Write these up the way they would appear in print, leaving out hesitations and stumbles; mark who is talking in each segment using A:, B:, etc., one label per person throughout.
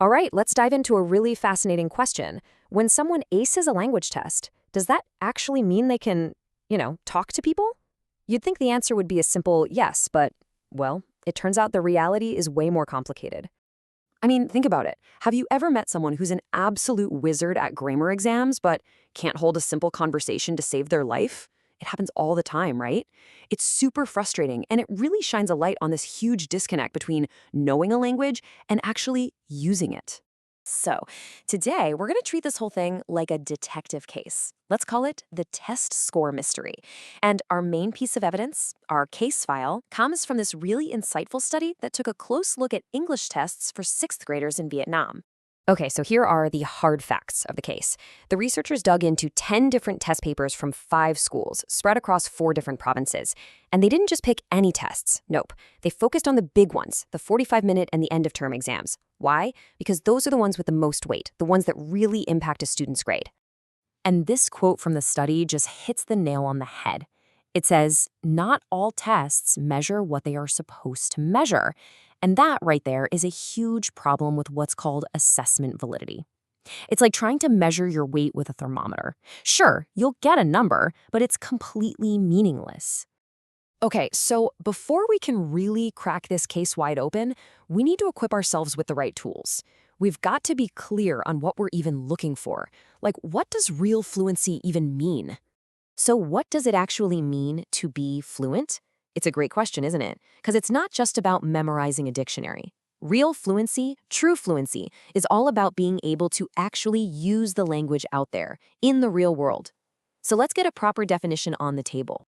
A: All right, let's dive into a really fascinating question. When someone aces a language test, does that actually mean they can, talk to people? You'd think the answer would be a simple yes, but, well, it turns out the reality is way more complicated. I mean, think about it. Have you ever met someone who's an absolute wizard at grammar exams, but can't hold a simple conversation to save their life? It happens all the time, right? It's super frustrating, and it really shines a light on this huge disconnect between knowing a language and actually using it. So, today we're going to treat this whole thing like a detective case. Let's call it the test score mystery. And our main piece of evidence, our case file, comes from this really insightful study that took a close look at English tests for sixth graders in Vietnam. Okay, so here are the hard facts of the case. The researchers dug into 10 different test papers from 5 schools, spread across 4 different provinces. And they didn't just pick any tests. Nope. They focused on the big ones, the 45-minute and the end-of-term exams. Why? Because those are the ones with the most weight, the ones that really impact a student's grade. And this quote from the study just hits the nail on the head. It says, "Not all tests measure what they are supposed to measure." And that right there is a huge problem with what's called assessment validity. It's like trying to measure your weight with a thermometer. Sure, you'll get a number, but it's completely meaningless. Okay, so before we can really crack this case wide open, we need to equip ourselves with the right tools. We've got to be clear on what we're even looking for. Like, what does real fluency even mean? So what does it actually mean to be fluent? It's a great question, isn't it? Because it's not just about memorizing a dictionary. Real fluency, true fluency, is all about being able to actually use the language out there, in the real world. So let's get a proper definition on the table.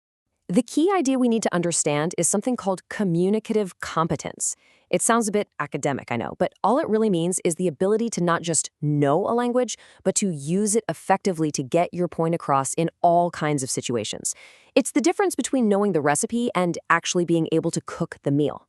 A: The key idea we need to understand is something called communicative competence. It sounds a bit academic, I know, but all it really means is the ability to not just know a language, but to use it effectively to get your point across in all kinds of situations. It's the difference between knowing the recipe and actually being able to cook the meal.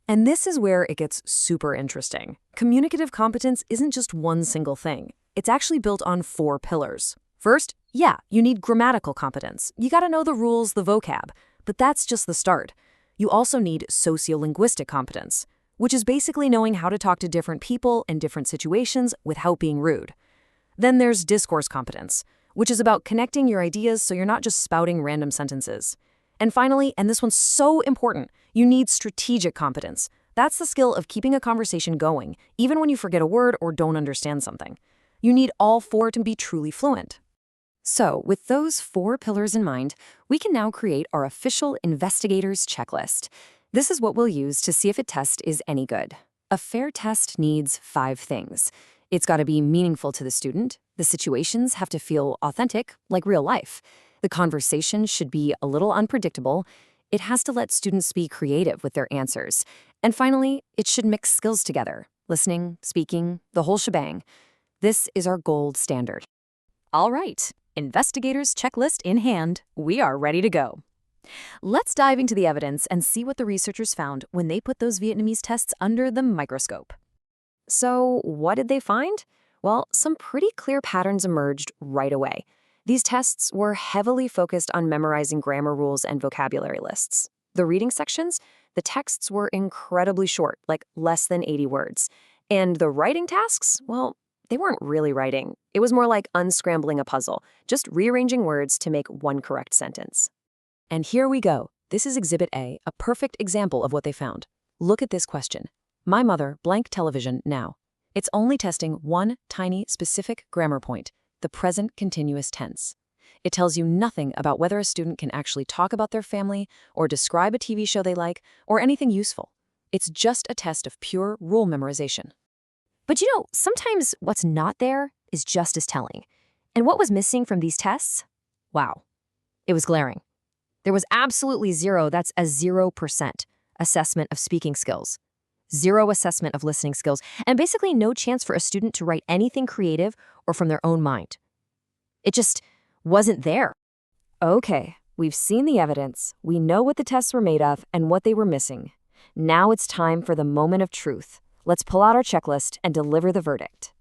A: And this is where it gets super interesting. Communicative competence isn't just one single thing. It's actually built on 4 pillars. First, you need grammatical competence. You gotta know the rules, the vocab. But that's just the start. You also need sociolinguistic competence, which is basically knowing how to talk to different people in different situations without being rude. Then there's discourse competence, which is about connecting your ideas so you're not just spouting random sentences. And finally, and this one's so important, you need strategic competence. That's the skill of keeping a conversation going, even when you forget a word or don't understand something. You need all 4 to be truly fluent. So, with those 4 pillars in mind, we can now create our official investigator's checklist. This is what we'll use to see if a test is any good. A fair test needs 5 things. It's got to be meaningful to the student. The situations have to feel authentic, like real life. The conversation should be a little unpredictable. It has to let students be creative with their answers. And finally, it should mix skills together, listening, speaking, the whole shebang. This is our gold standard. All right. Investigators' checklist in hand, we are ready to go. Let's dive into the evidence and see what the researchers found when they put those Vietnamese tests under the microscope. So, what did they find? Well, some pretty clear patterns emerged right away. These tests were heavily focused on memorizing grammar rules and vocabulary lists. The reading sections, the texts were incredibly short, like less than 80 words. And the writing tasks, well, they weren't really writing. It was more like unscrambling a puzzle, just rearranging words to make one correct sentence. And here we go. This is Exhibit A, a perfect example of what they found. Look at this question. My mother, blank television now. It's only testing one tiny specific grammar point, the present continuous tense. It tells you nothing about whether a student can actually talk about their family or describe a TV show they like or anything useful. It's just a test of pure rule memorization. But sometimes what's not there is just as telling. And what was missing from these tests? Wow. It was glaring. There was absolutely zero, that's a 0% assessment of speaking skills, 0 assessment of listening skills, and basically no chance for a student to write anything creative or from their own mind. It just wasn't there. Okay, we've seen the evidence, we know what the tests were made of and what they were missing. Now it's time for the moment of truth. Let's pull out our checklist and deliver the verdict.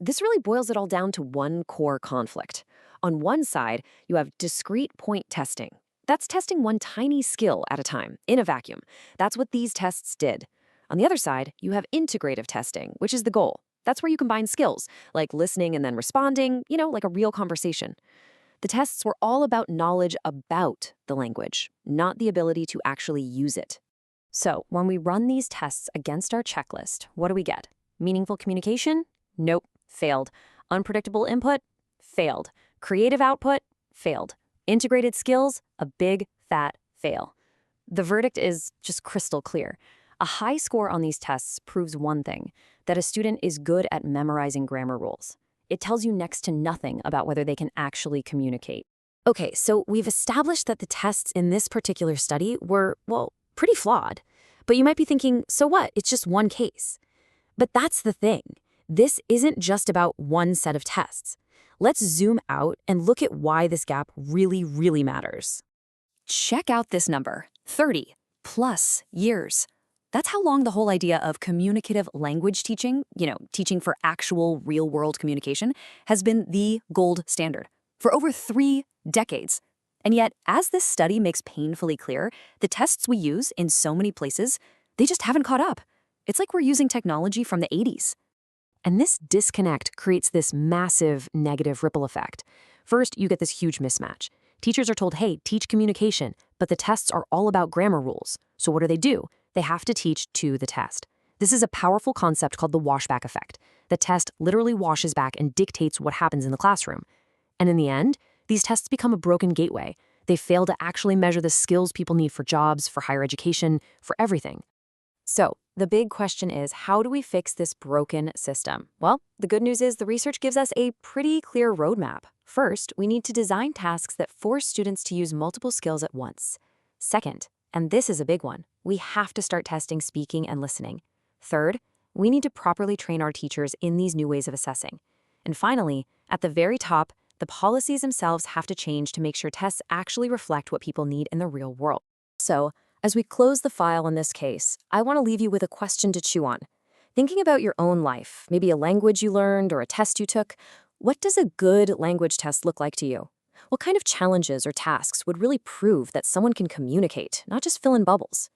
A: This really boils it all down to one core conflict. On one side, you have discrete point testing. That's testing one tiny skill at a time, in a vacuum. That's what these tests did. On the other side, you have integrative testing, which is the goal. That's where you combine skills, like listening and then responding, like a real conversation. The tests were all about knowledge about the language, not the ability to actually use it. So, when we run these tests against our checklist, what do we get? Meaningful communication? Nope, failed. Unpredictable input? Failed. Creative output? Failed. Integrated skills? A big, fat fail. The verdict is just crystal clear. A high score on these tests proves one thing, that a student is good at memorizing grammar rules. It tells you next to nothing about whether they can actually communicate. Okay, so we've established that the tests in this particular study were, well, pretty flawed. But you might be thinking, so what? It's just one case. But that's the thing. This isn't just about one set of tests. Let's zoom out and look at why this gap really, really matters. Check out this number, 30 plus years. That's how long the whole idea of communicative language teaching, teaching for actual real-world communication, has been the gold standard for over 3 decades. And yet, as this study makes painfully clear, the tests we use in so many places, they just haven't caught up. It's like we're using technology from the 80s. And this disconnect creates this massive negative ripple effect. First, you get this huge mismatch. Teachers are told, hey, teach communication, but the tests are all about grammar rules. So what do? They have to teach to the test. This is a powerful concept called the washback effect. The test literally washes back and dictates what happens in the classroom. And in the end, these tests become a broken gateway. They fail to actually measure the skills people need for jobs, for higher education, for everything. So, the big question is, how do we fix this broken system? Well, the good news is the research gives us a pretty clear roadmap. First, we need to design tasks that force students to use multiple skills at once. Second, and this is a big one, we have to start testing speaking and listening. Third, we need to properly train our teachers in these new ways of assessing. And finally, at the very top, the policies themselves have to change to make sure tests actually reflect what people need in the real world. So, as we close the file in this case, I want to leave you with a question to chew on. Thinking about your own life, maybe a language you learned or a test you took, what does a good language test look like to you? What kind of challenges or tasks would really prove that someone can communicate, not just fill in bubbles?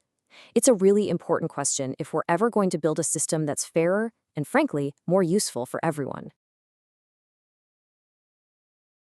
A: It's a really important question if we're ever going to build a system that's fairer and, frankly, more useful for everyone.